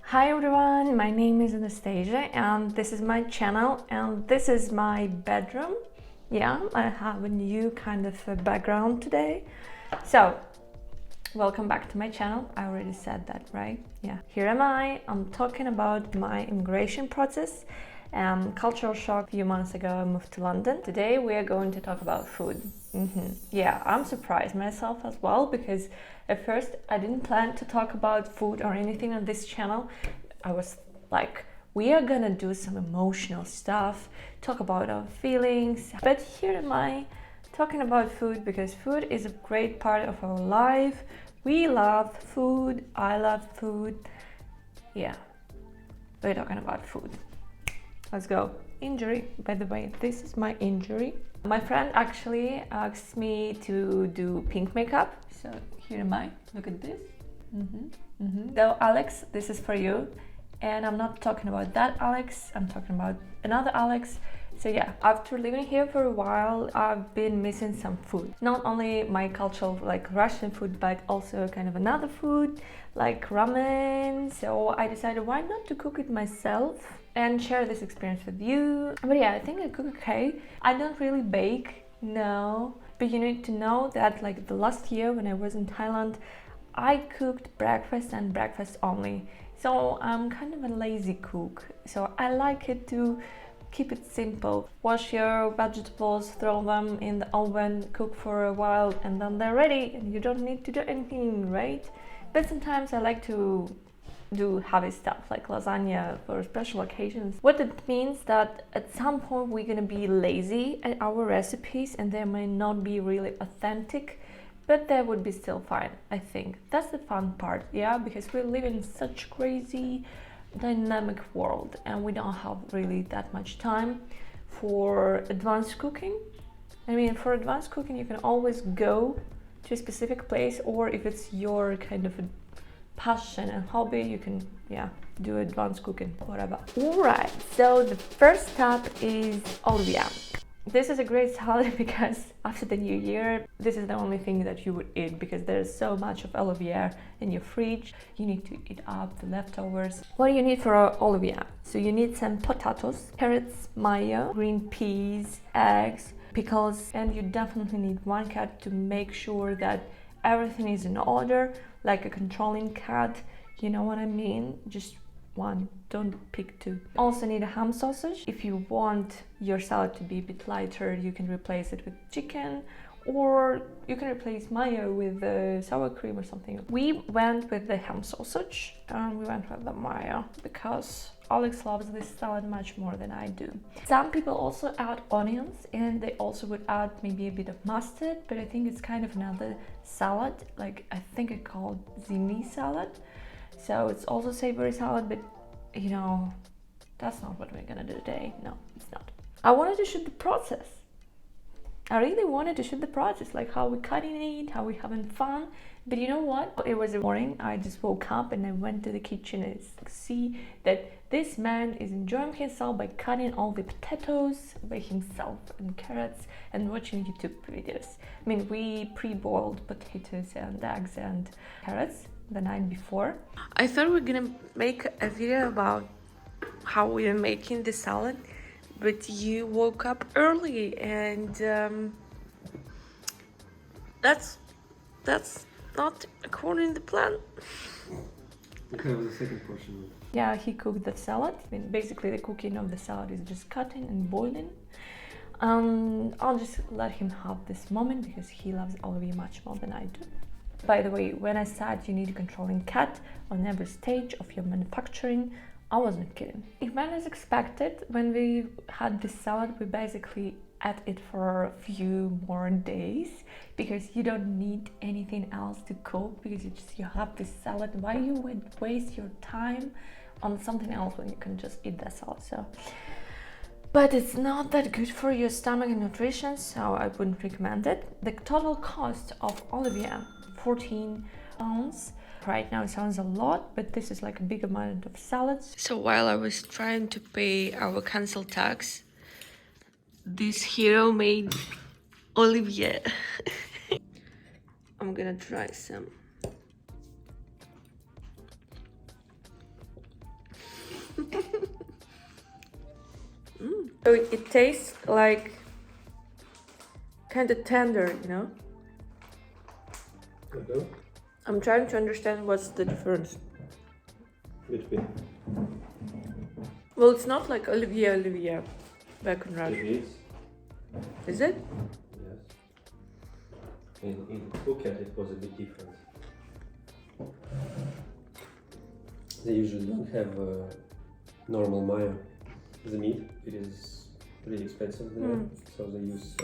Hi everyone, my name is Anastasia and this is my channel and this is my bedroom. Yeah, I have a new kind of a background today. So, welcome back to my channel. I already said that, right? Yeah. Here am I. I'm talking about my immigration process and cultural shock. A few months ago, I moved to London. Today, we are going to talk about food. Yeah, I'm surprised myself as well because at first I didn't plan to talk about food or anything on this channel. I was like, we are gonna do some emotional stuff, talk about our feelings. But here am I talking about food because food is a great part of our life. We love food. I love food. Yeah, we're talking about food. Let's go. Injury, by the way, this is my injury. My friend actually asked me to do pink makeup. So here am I. Look at this. So Alex, this is for you. And I'm not talking about that Alex. I'm talking about another Alex. So yeah, after living here for a while, I've been missing some food. Not only my cultural, like Russian food, but also kind of another food, like ramen. So I decided why not to cook it myself and share this experience with you. But yeah, I think I cook okay. I don't really bake, no. But you need to know that like the last year when I was in Thailand, I cooked breakfast and breakfast only. So I'm kind of a lazy cook. So I like it to keep it simple. Wash your vegetables, throw them in the oven, cook for a while, and then they're ready and you don't need to do anything, right? But sometimes I like to do heavy stuff like lasagna for special occasions. What it means that at some point we're gonna be lazy at our recipes and they may not be really authentic, but that would be still fine, I think. That's the fun part, yeah, because we live in such crazy dynamic world and we don't have really that much time for advanced cooking. I mean, for advanced cooking you can always go to a specific place, or if it's your kind of a passion and hobby, you can do advanced cooking, whatever. All right, so the first step is olivia. This is a great salad because after the new year, this is the only thing that you would eat because there's so much of olivia in your fridge. You need to eat up the leftovers. What do you need for olivia? So you need some potatoes, carrots, mayo, green peas, eggs, pickles, and you definitely need one cat to make sure that everything is in order, like a controlling cat, you know what I mean? Just one, don't pick two. Also need a ham sausage. If you want your salad to be a bit lighter, you can replace it with chicken, or you can replace mayo with sour cream or something. We went with the ham sausage and we went with the mayo because Alex loves this salad much more than I do. Some people also add onions and they also would add maybe a bit of mustard, but I think it's kind of another salad, like I think it's called zimi salad. So it's also savory salad, but you know, that's not what we're gonna do today. No, it's not. I wanted to shoot the process. I really wanted to shoot the process, like how we're cutting it, how we're having fun. But you know what? It was a morning, I just woke up and I went to the kitchen and see that this man is enjoying himself by cutting all the potatoes by himself and carrots and watching YouTube videos. I mean, we pre-boiled potatoes and eggs and carrots the night before. I thought we were gonna make a video about how we are making the salad, but you woke up early and that's not according to plan. Okay, was the second portion. Yeah, he cooked the salad. I mean, basically the cooking of the salad is just cutting and boiling. I'll just let him have this moment because he loves olivia much more than I do. By the way, when I said you need a controlling cat on every stage of your manufacturing, I wasn't kidding. It went as expected. When we had this salad, we basically ate it for a few more days because you don't need anything else to cook because you have this salad. Why you would waste your time on something else when you can just eat that salad? So, but it's not that good for your stomach and nutrition, so I wouldn't recommend it. The total cost of olivia, 14 pounds. Right now it sounds a lot, but this is like a big amount of salads. So while I was trying to pay our council tax, this hero made olivia. I'm gonna try some. So it tastes like kind of tender, you know? Okay. I'm trying to understand what's the difference. Between. Well, it's not like Olivier back in Russia. It is. Is it? Yes. In Phuket it was a bit different. They usually don't have normal mayo. The meat, it is really expensive there, so they use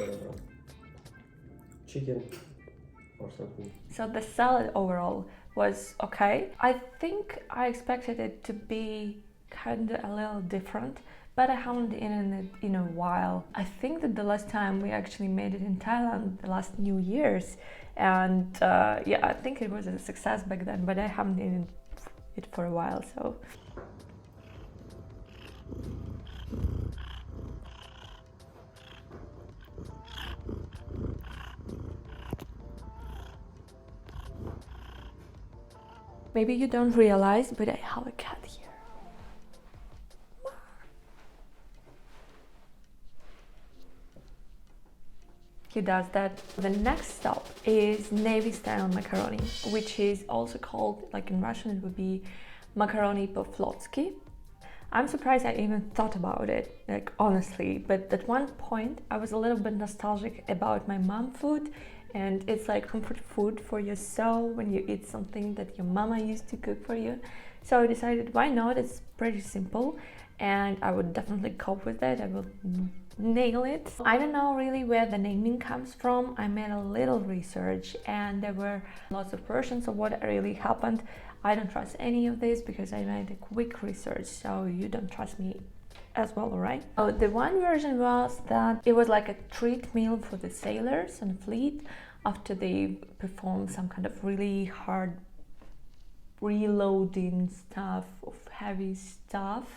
chicken or something. So the salad overall was okay. I think I expected it to be kind of a little different, but I haven't eaten it in a while. I think that the last time we actually made it in Thailand, the last New Year's, and yeah, I think it was a success back then, but I haven't eaten it for a while, so. Maybe you don't realize, but I have a cat here. He does that. The next stop is Navy style macaroni, which is also called, like in Russian, it would be macaroni po-flotsky. I'm surprised I even thought about it, like honestly, but at one point I was a little bit nostalgic about my mom food, and it's like comfort food for your soul when you eat something that your mama used to cook for you. So I decided, why not? It's pretty simple and I would definitely cope with it. I will nail it. I don't know really where the naming comes from. I made a little research and there were lots of versions of what really happened. I don't trust any of this because I made a quick research, so you don't trust me as well, right? Oh, the one version was that it was like a treat meal for the sailors on the fleet after they performed some kind of really hard reloading stuff of heavy stuff.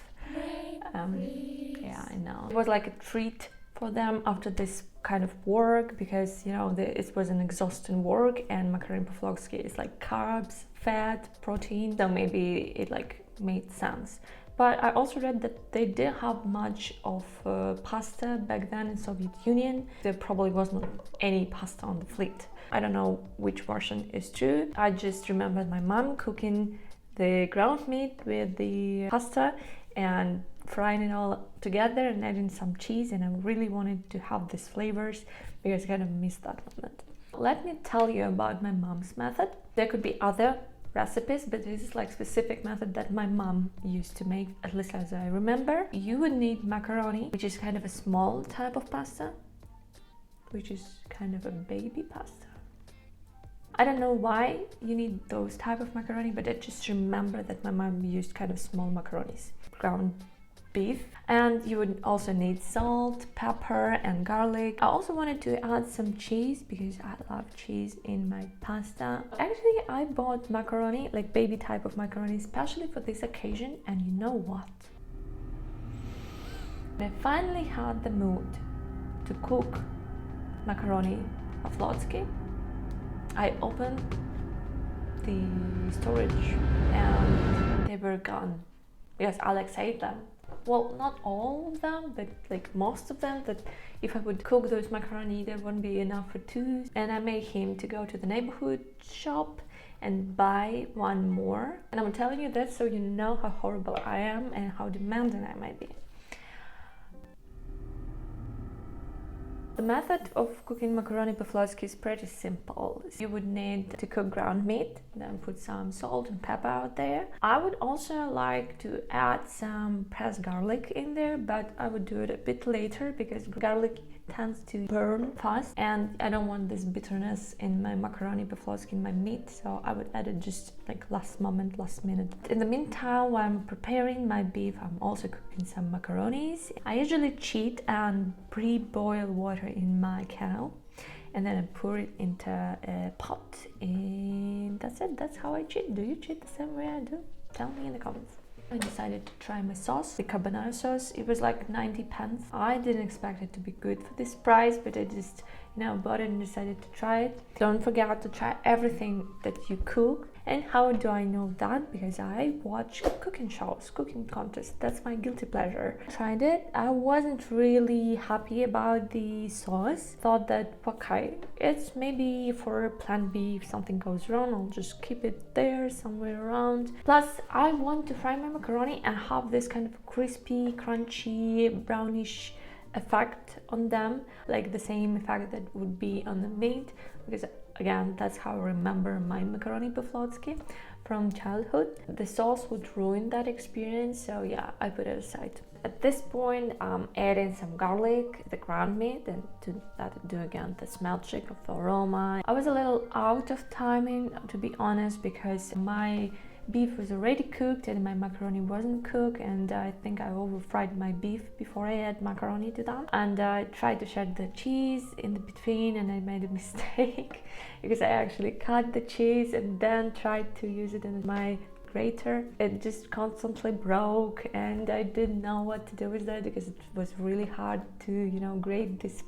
Yeah, I know. It was like a treat for them after this kind of work because, you know, it was an exhausting work and macaroni po-flotsky is like carbs, fat, protein, so maybe it like made sense. But I also read that they didn't have much of pasta back then in Soviet Union. There probably wasn't any pasta on the fleet. I don't know which version is true. I just remember my mom cooking the ground meat with the pasta and frying it all together and adding some cheese, and I really wanted to have these flavors because I kind of missed that moment. Let me tell you about my mom's method. There could be other recipes, but this is like specific method that my mom used to make, at least as I remember. You would need macaroni, which is kind of a small type of pasta, which is kind of a baby pasta. I don't know why you need those type of macaroni, but I just remember that my mom used kind of small macaronis. Ground beef, and you would also need salt, pepper and garlic. I also wanted to add some cheese because I love cheese in my pasta. Actually, I bought macaroni, like baby type of macaroni, especially for this occasion, and you know what? I finally had the mood to cook macaroni po-flotsky. I opened the storage and they were gone because Alex ate them. Well, not all of them, but like most of them, that if I would cook those macaroni, there wouldn't be enough for two. And I made him to go to the neighborhood shop and buy one more. And I'm telling you that so you know how horrible I am and how demanding I might be. The method of cooking macaroni po-flotsky is pretty simple. You would need to cook ground meat, then put some salt and pepper out there. I would also like to add some pressed garlic in there, but I would do it a bit later because garlic tends to burn fast and I don't want this bitterness in my macaroni po-flotsky, in my meat, so I would add it just like last minute. In the meantime, while I'm preparing my beef, I'm also cooking some macaronis. I usually cheat and pre-boil water in my kettle and then I pour it into a pot, and that's it. That's how I cheat. Do you cheat the same way I do? Tell me in the comments. I decided to try my sauce, the carbonara sauce. It was like 90 pence. I didn't expect it to be good for this price, but I just bought it and decided to try it. Don't forget to try everything that you cook. And how do I know that? Because I watch cooking shows, cooking contests. That's my guilty pleasure. Tried it. I wasn't really happy about the sauce. Thought that, okay, it's maybe for plan B. If something goes wrong, I'll just keep it there somewhere around. Plus, I want to fry my macaroni and have this kind of crispy, crunchy, brownish effect on them, like the same effect that would be on the meat, because again, that's how I remember my macaroni po-flotsky from childhood. The sauce would ruin that experience, so yeah, I put it aside. At this point, I'm adding some garlic, the ground meat, and to that do again the smell check of the aroma. I was a little out of timing, to be honest, because my beef was already cooked and my macaroni wasn't cooked, and I think I over-fried my beef before I add macaroni to that. And I tried to shred the cheese in the between, and I made a mistake because I actually cut the cheese and then tried to use it in my grater. It just constantly broke, and I didn't know what to do with that because it was really hard to, grate this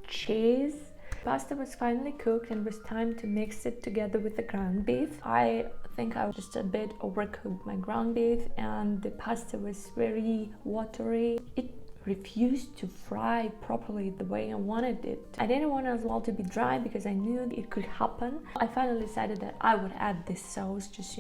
cheese. Pasta was finally cooked and it was time to mix it together with the ground beef. I think I just a bit overcooked my ground beef and the pasta was very watery. It refused to fry properly the way I wanted it. I didn't want it as well to be dry because I knew it could happen. I finally decided that I would add this sauce just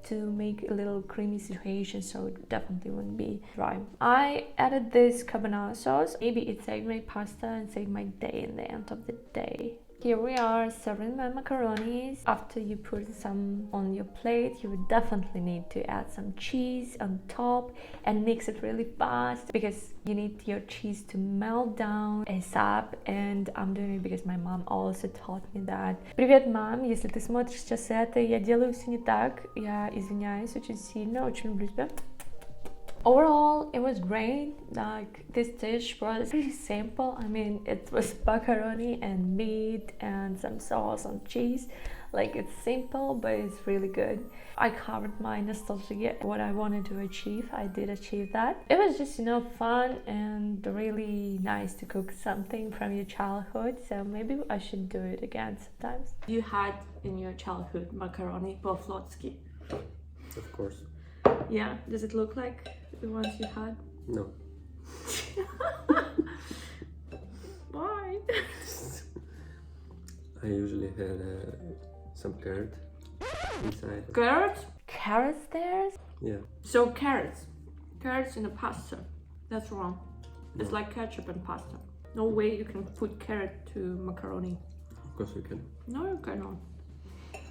to make a little creamy situation, so it definitely wouldn't be dry. I added this carbonara sauce. Maybe it saved my pasta and saved my day in the end of the day. Here we are serving my macaronis. After you put some on your plate, you would definitely need to add some cheese on top and mix it really fast because you need your cheese to melt down ASAP. And I'm doing it because my mom also taught me that. Привет, мам, если ты смотришь сейчас это, я делаю все не так. Я извиняюсь очень сильно, очень люблю тебя. Overall, it was great. Like, this dish was pretty simple. I mean, it was macaroni and meat and some sauce and cheese. Like, it's simple, but it's really good. I covered my nostalgia, what I wanted to achieve. I did achieve that. It was just, fun and really nice to cook something from your childhood. So maybe I should do it again sometimes. You had in your childhood macaroni po-flotsky? Of course. Yeah, does it look like the ones you had? No. Why? I usually had some carrot inside. Carrots? Carrots there? Yeah. So carrots in a pasta. That's wrong. It's No. like ketchup and pasta. No way you can put carrot to macaroni. Of course we can. No, you cannot.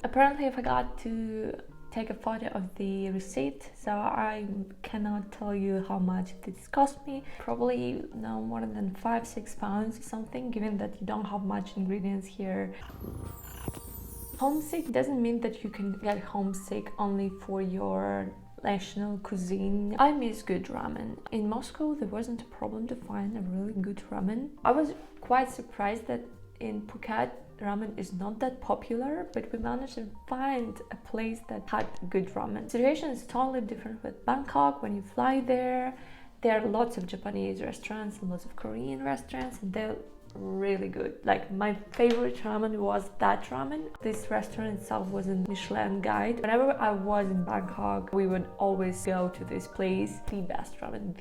Apparently I forgot to take a photo of the receipt, so I cannot tell you how much this cost me. Probably no more than 5-6 pounds or something, given that you don't have much ingredients here. Homesick doesn't mean that you can get homesick only for your national cuisine. I miss good ramen. In Moscow there wasn't a problem to find a really good ramen. I was quite surprised that in Phuket ramen is not that popular, but we managed to find a place that had good ramen. The situation is totally different with Bangkok. When you fly there are lots of Japanese restaurants and lots of Korean restaurants, and they're really good. Like, my favorite ramen was that ramen. This restaurant itself was a Michelin guide. Whenever I was in Bangkok, we would always go to this place. The best ramen.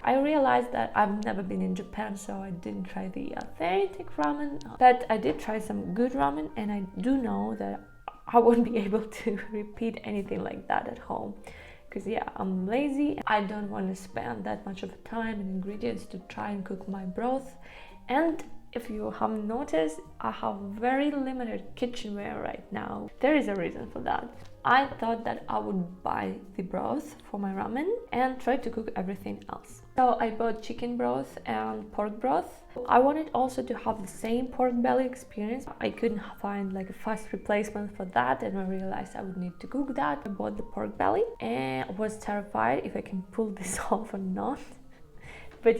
I realized that I've never been in Japan, so I didn't try the authentic ramen, but I did try some good ramen, and I do know that I won't be able to repeat anything like that at home. Because I'm lazy. I don't want to spend that much of time and ingredients to try and cook my broth. And if you haven't noticed, I have very limited kitchenware right now. There is a reason for that. I thought that I would buy the broth for my ramen and try to cook everything else. So I bought chicken broth and pork broth. I wanted also to have the same pork belly experience. I couldn't find like a fast replacement for that, and I realized I would need to cook that. I bought the pork belly and was terrified if I can pull this off or not. But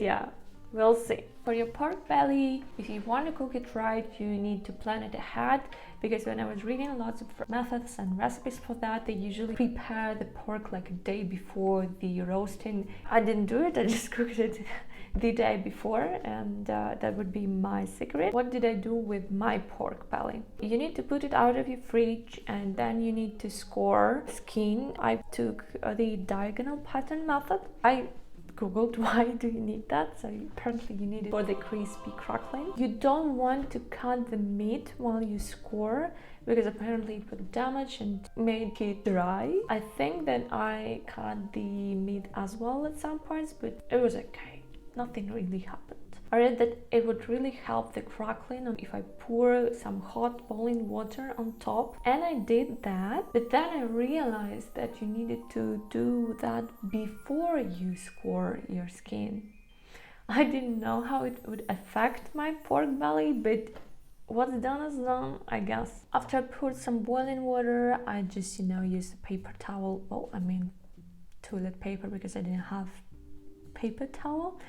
we'll see. For your pork belly, if you want to cook it right, you need to plan it ahead, because when I was reading lots of methods and recipes for that, they usually prepare the pork like a day before the roasting. I didn't do it, I just cooked it the day before, and that would be my secret. What did I do with my pork belly? You need to put it out of your fridge, and then you need to score skin. I took the diagonal pattern method. I googled why do you need that, so apparently you need it for the crispy crackling. You don't want to cut the meat while you score, because apparently it would damage and make it dry. I think that I cut the meat as well at some points, but it was okay. Nothing really happened. I read that it would really help the crackling if I pour some hot boiling water on top, and I did that, but then I realized that you needed to do that before you score your skin. I didn't know how it would affect my pork belly, but what's done is done, I guess. After I poured some boiling water, I just, used a paper towel. Well, I mean toilet paper, because I didn't have paper towel,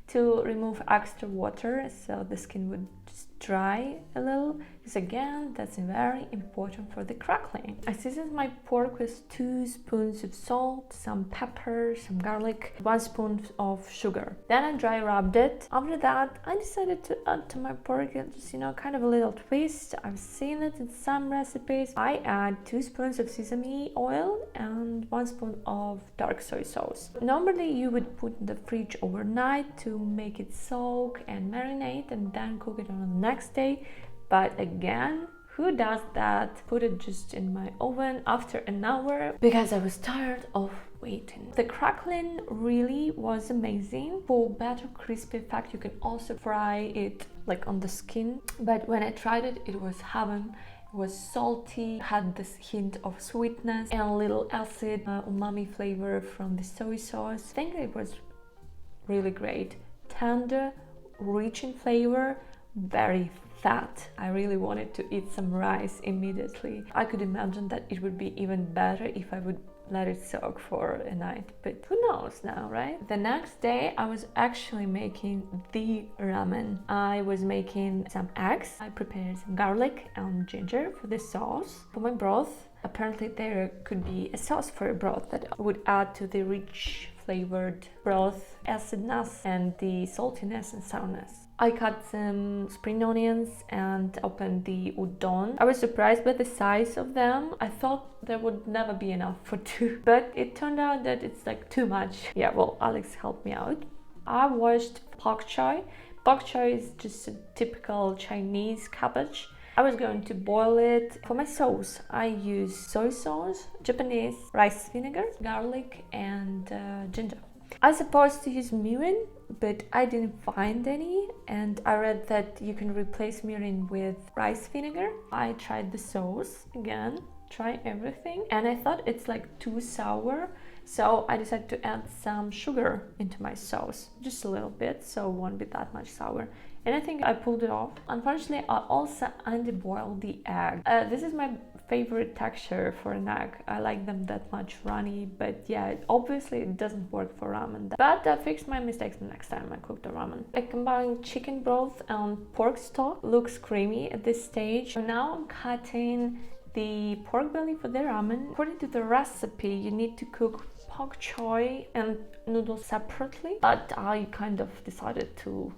to remove extra water so the skin would just dry a little, because again, that's very important for the crackling. I seasoned my pork with 2 spoons of salt, some pepper, some garlic, 1 spoon of sugar. Then I dry rubbed it. After that, I decided to add to my pork just, kind of a little twist. I've seen it in some recipes. I add 2 spoons of sesame oil and 1 spoon of dark soy sauce. Normally you would put in the fridge overnight to make it soak and marinate, and then cook it on the next day. But again, who does that? Put it just in my oven after an hour, because I was tired of waiting. The crackling really was amazing. For better crispy effect, you can also fry it like on the skin, but when I tried it, it was heaven. It was salty, had this hint of sweetness and a little acid, umami flavor from the soy sauce. I think it was really great. Tender, rich in flavor, very fat. I really wanted to eat some rice immediately. I could imagine that it would be even better if I would let it soak for a night, but who knows now, right? The next day I was actually making the ramen. I was making some eggs. I prepared some garlic and ginger for the sauce. For my broth, apparently there could be a sauce for a broth that would add to the rich flavored broth acidness and the saltiness and sourness. I cut some spring onions and opened the udon. I was surprised by the size of them. I thought there would never be enough for 2, but it turned out that it's like too much. Yeah, well, Alex helped me out. I washed pak choi. Pak choi is just a typical Chinese cabbage. I was going to boil it. For my sauce, I use soy sauce, Japanese rice vinegar, garlic, and ginger. I was supposed to use mirin, but I didn't find any, and I read that you can replace mirin with rice vinegar. I tried the sauce again, try everything, and I thought it's like too sour, so I decided to add some sugar into my sauce, just a little bit, so it won't be that much sour. And I think I pulled it off. Unfortunately, I also underboiled the egg. This is my favorite texture for an egg. I like them that much runny, but yeah, obviously it doesn't work for ramen. But I fixed my mistakes the next time I cooked the ramen. I combined chicken broth and pork stock. Looks creamy at this stage. So now I'm cutting the pork belly for the ramen. According to the recipe, you need to cook pak choi and noodles separately, but I kind of decided to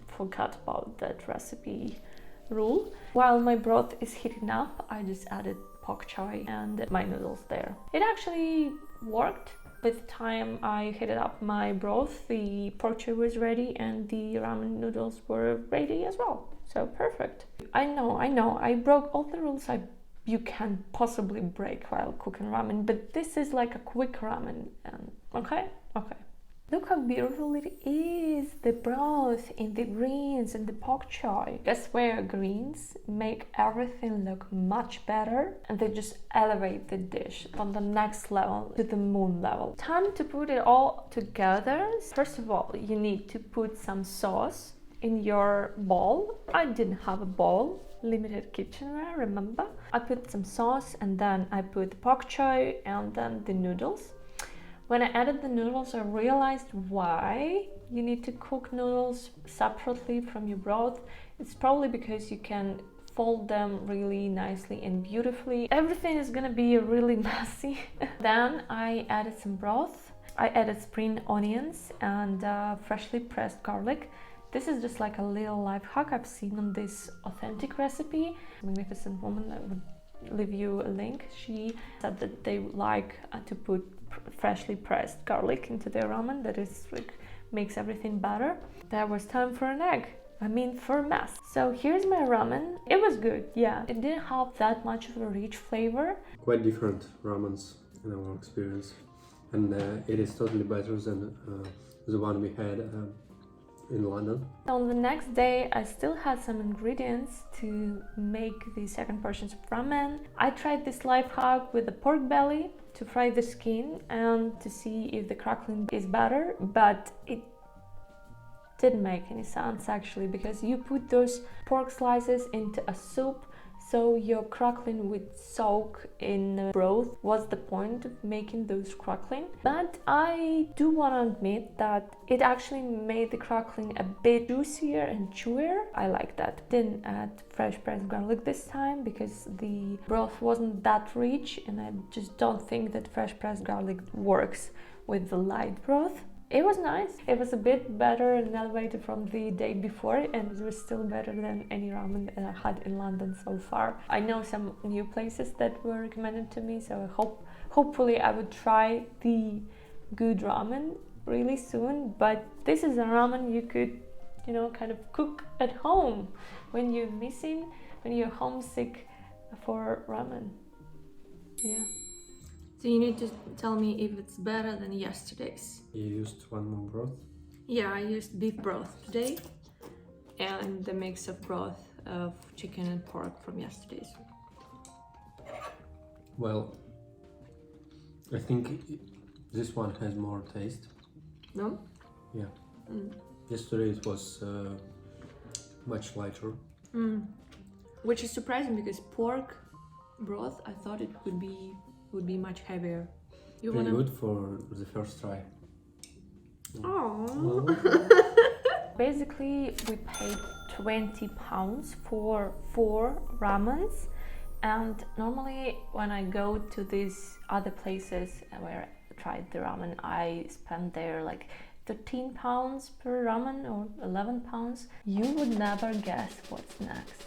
forget about that recipe rule. While my broth is heating up, I just added pak choi and my noodles there. It actually worked. By the time I heated up my broth, the pork choi was ready and the ramen noodles were ready as well. So perfect. I know, I broke all the rules you can possibly break while cooking ramen, but this is like a quick ramen, and okay. Look how beautiful it is, the broth in the greens and the pak choi. I swear greens make everything look much better, and they just elevate the dish on the next level, to the moon level. Time to put it all together. First of all, you need to put some sauce in your bowl. I didn't have a bowl, limited kitchenware, remember? I put some sauce, and then I put the pak choi and then the noodles. When I added the noodles, I realized why you need to cook noodles separately from your broth. It's probably because you can fold them really nicely and beautifully. Everything is gonna be really messy. Then I added some broth. I added spring onions and freshly pressed garlic. This is just like a little life hack I've seen on this authentic recipe. Magnificent Woman, I would leave you a link. She said that they like to put freshly pressed garlic into their ramen. That is like makes everything better. There was time for an egg. I mean, for a mess. So here's my ramen. It was good, yeah. It didn't have that much of a rich flavor. Quite different ramens in our experience, and it is totally better than the one we had in London. On the next day, I still had some ingredients to make the second portions of ramen. I tried this life hack with the pork belly to fry the skin and to see if the crackling is better, but it didn't make any sense actually, because you put those pork slices into a soup, so your crackling would soak in the broth. What's the point of making those crackling? But I do want to admit that it actually made the crackling a bit juicier and chewier. I like that. Didn't add fresh pressed garlic this time because the broth wasn't that rich, and I just don't think that fresh pressed garlic works with the light broth. It was nice. It was a bit better and elevated from the day before, and it was still better than any ramen that I had in London so far. I know some new places that were recommended to me, so hopefully I would try the good ramen really soon. But this is a ramen you could, kind of cook at home when you're homesick for ramen. Yeah. So you need to tell me if it's better than yesterday's. You used one more broth? Yeah, I used beef broth today and the mix of broth of chicken and pork from yesterday's. Well, I think this one has more taste. No? Yeah. Yesterday it was much lighter. Which is surprising because pork broth, I thought it would be much heavier. Pretty good for the first try. Oh. Basically, we paid £20 for 4 ramens, and normally when I go to these other places where I tried the ramen, I spend there like £13 per ramen or £11. You would never guess what's next.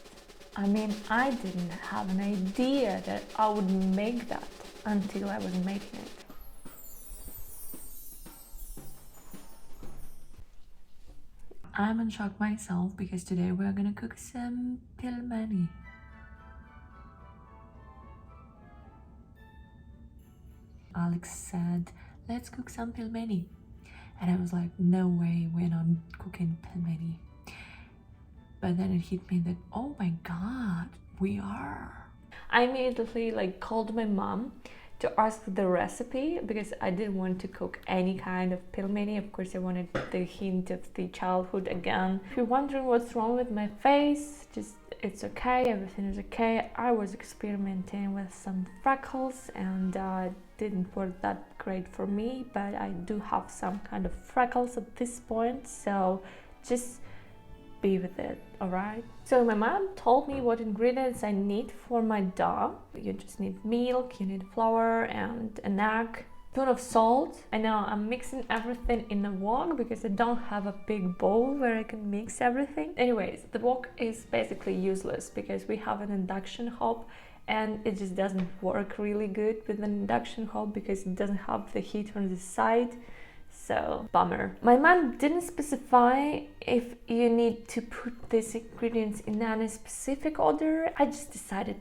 I mean, I didn't have an idea that I would make that until I was making it. I'm in shock myself because today we're gonna cook some pelmeni. Alex said, let's cook some pelmeni. And I was like, no way, we're not cooking pelmeni. But then it hit me that, oh my god, we are. I immediately called my mom to ask the recipe because I didn't want to cook any kind of pelmeni. Of course, I wanted the hint of the childhood again. If you're wondering what's wrong with my face, it's okay, everything is okay. I was experimenting with some freckles and didn't work that great for me, but I do have some kind of freckles at this point, so just be with it, alright? So my mom told me what ingredients I need for my dough. You just need milk, you need flour and an egg, a spoon of salt. I know I'm mixing everything in a wok because I don't have a big bowl where I can mix everything. Anyways, the wok is basically useless because we have an induction hob and it just doesn't work really good with an induction hob because it doesn't have the heat on the side. So, bummer. My mom didn't specify if you need to put these ingredients in any specific order. I just decided,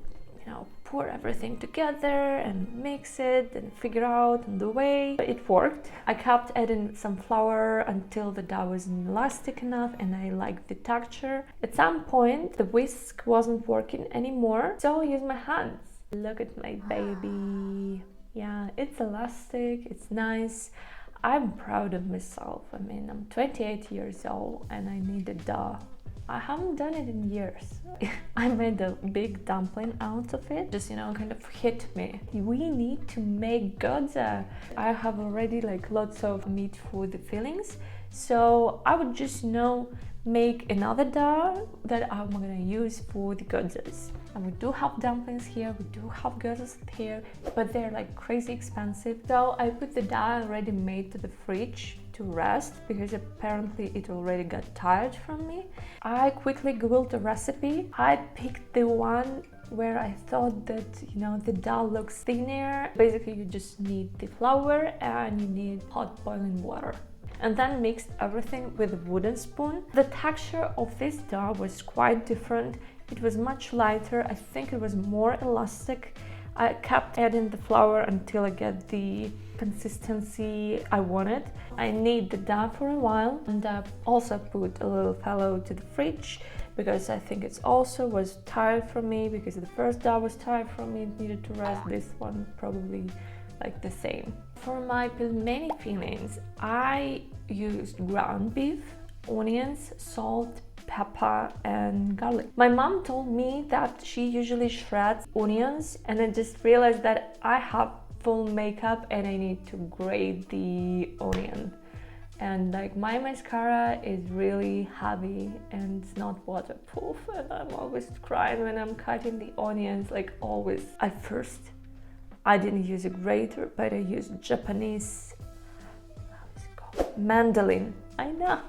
pour everything together and mix it and figure out on the way. It worked. I kept adding some flour until the dough was elastic enough and I liked the texture. At some point, the whisk wasn't working anymore, so I used my hands. Look at my baby. Yeah, it's elastic, it's nice. I'm proud of myself. I mean, I'm 28 years old and I need a dough. I haven't done it in years. I made a big dumpling out of it. Just, kind of hit me. We need to make gyoza. I have already lots of meat for the fillings. So I would just, make another dough that I'm gonna use for the gyozas. And we do have dumplings here, we do have gyozas here, but they're like crazy expensive. So I put the dough already made to the fridge to rest because apparently it already got tired from me. I quickly googled the recipe. I picked the one where I thought that, you know, the dough looks thinner. Basically, you just need the flour and you need hot boiling water. And then mixed everything with a wooden spoon. The texture of this dough was quite different. It was much lighter. I think it was more elastic. I kept adding the flour until I get the consistency I wanted. I knead the dough for a while, and I also put a little fellow to the fridge because I think it also was tired from me, because the first dough was tired from me, it needed to rest. This one probably like the same. For my pelmeni fillings, I used ground beef, onions, salt, pepper and garlic. My mom told me that she usually shreds onions, and I just realized that I have full makeup and I need to grate the onion. And like my mascara is really heavy and it's not waterproof, and I'm always crying when I'm cutting the onions, like always. At first I didn't use a grater, but I used Japanese, how is it called? Mandolin. I know.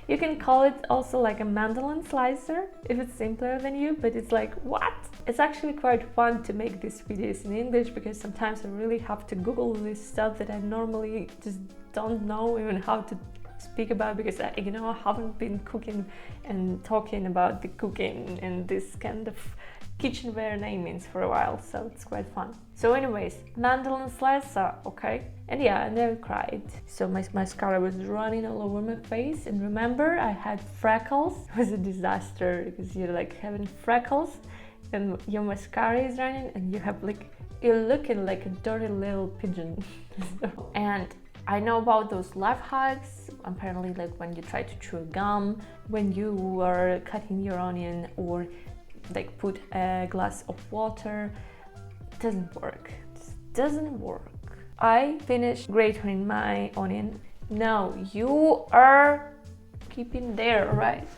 You can call it also like a mandolin slicer if it's simpler than you, but it's like, what? It's actually quite fun to make these videos in English because sometimes I really have to Google this stuff that I normally just don't know even how to speak about, because I haven't been cooking and talking about the cooking and this kind of kitchenware namings for a while, so it's quite fun. So anyways, mandolin slicer, okay? And yeah, and I cried. So my mascara was running all over my face, and remember I had freckles. It was a disaster because you're like having freckles and your mascara is running and you're looking like a dirty little pigeon. And I know about those life hacks. Apparently, like when you try to chew gum, when you are cutting your onion, or like put a glass of water, it doesn't work. It just doesn't work. I finished grating my onion. No, you are keeping there, right?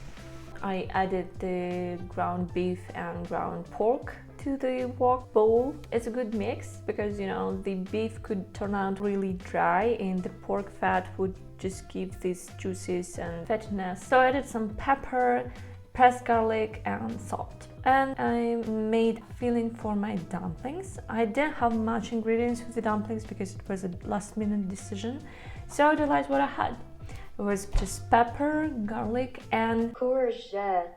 I added the ground beef and ground pork to the wok bowl. It's a good mix because, you know, the beef could turn out really dry and the pork fat would just give these juices and fattiness. So I added some pepper, pressed garlic and salt. And I made filling for my dumplings. I didn't have much ingredients with the dumplings because it was a last minute decision. So I realized what I had. It was just pepper, garlic and courgettes.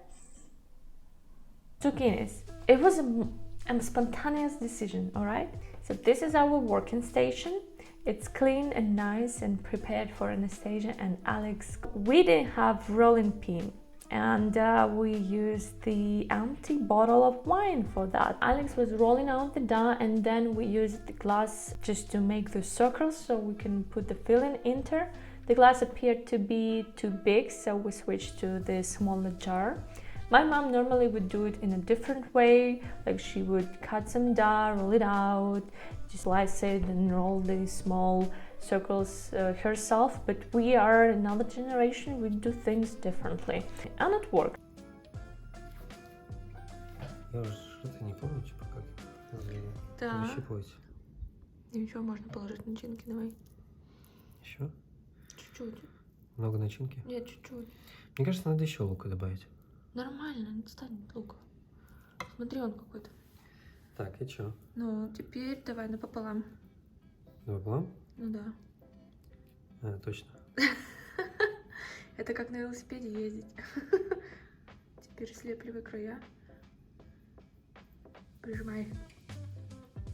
Zucchinis. It was a spontaneous decision, alright? So this is our working station. It's clean and nice and prepared for Anastasia and Alex. We didn't have rolling pin, and we used the empty bottle of wine for that. Alex was rolling out the dough, and then we used the glass just to make the circles so we can put the filling in there. The glass appeared to be too big, so we switched to the smaller jar. My mom normally would do it in a different way, like she would cut some dough, roll it out, just slice it and roll the small circles herself, but we are another generation, we do things differently, and it worked. Я уже что-то не помню, типа как Да. выщипывать. Еще можно положить начинки, давай. Еще? Чуть-чуть. Много начинки? Нет, чуть-чуть. Мне кажется, надо еще лука добавить. Нормально, не станет лука. Смотри, он какой-то. Так, и чё? Ну, теперь давай напополам. Напополам? Ну да. А, точно. Это как на велосипеде ездить. Теперь слепливай края. Прижимай.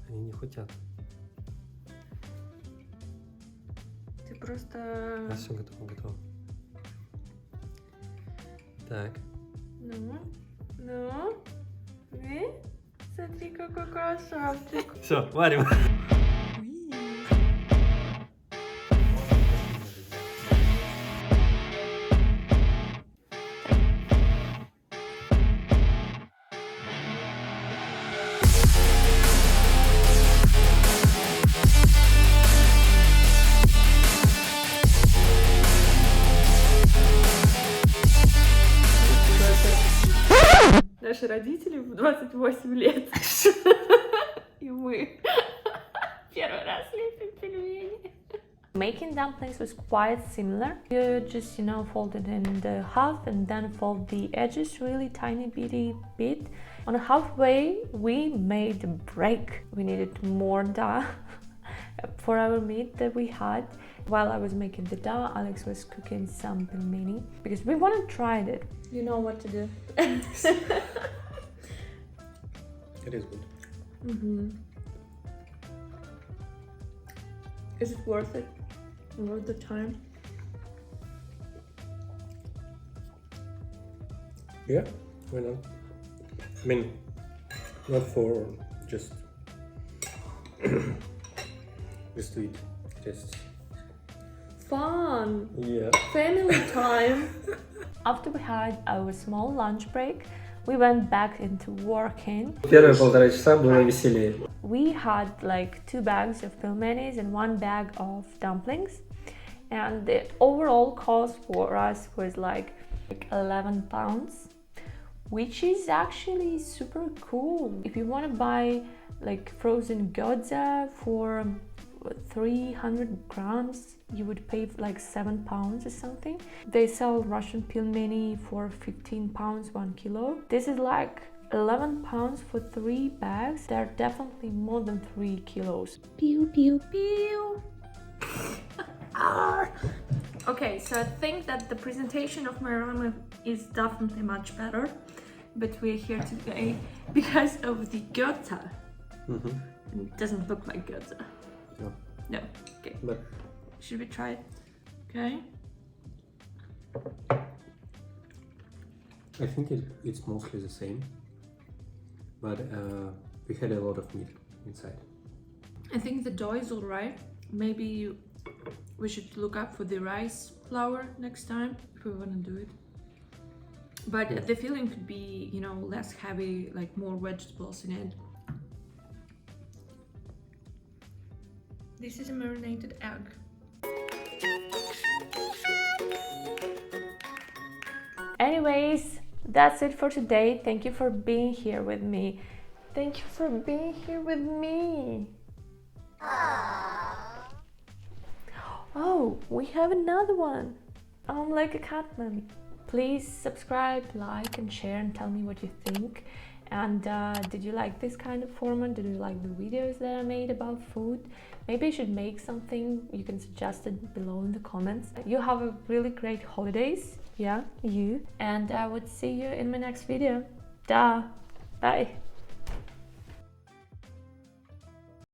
Они не хотят. Ты просто... А, все, готово. Так. Ну, смотри, какой красавчик. Все, варим. наши родители в 28 лет. И мы первый раз лепим пельмени. Making dumplings was quite similar. You just, fold it in the half and then fold the edges really tiny bitty bit. On halfway, we made a break. We needed more dough for our meat that we had. While I was making the dough, Alex was cooking some pelmeni because we want to try it. You know what to do. It is good. Mm-hmm. Is it worth it? Worth the time? Yeah, why not? I mean, not for just just to eat, just Fun! yeah. Family time! After we had our small lunch break, we went back into working. Первые 1,5 часа было веселее. We had like 2 bags of pelmenis and 1 bag of dumplings, and the overall cost for us was like 11 pounds, which is actually super cool. If you want to buy like frozen gyoza for 300 grams, you would pay like 7 pounds or something. They sell Russian pelmeni for 15 pounds 1 kilo. This is like 11 pounds for 3 bags. They're definitely more than 3 kilos. Pew pew pew. Okay, so I think that the presentation of my ramen is definitely much better, but we're here today because of the gyoza. Mm-hmm. It doesn't look like gyoza. No. No. Okay. But Should we try it? Okay. I think it's mostly the same, but we had a lot of meat inside. I think the dough is alright. Maybe we should look up for the rice flour next time if we want to do it. But Yeah. the filling could be, less heavy, like more vegetables in it. This is a marinated egg. Anyways, that's it for today. Thank you for being here with me. Thank you for being here with me. Oh, we have another one. I'm like a cat mommy. Please subscribe, like and share and tell me what you think. And did you like this kind of format? Did you like the videos that I made about food? Maybe I should make something. You can suggest it below in the comments. You have a really great holidays. Yeah, you. And I would see you in my next video. Bye.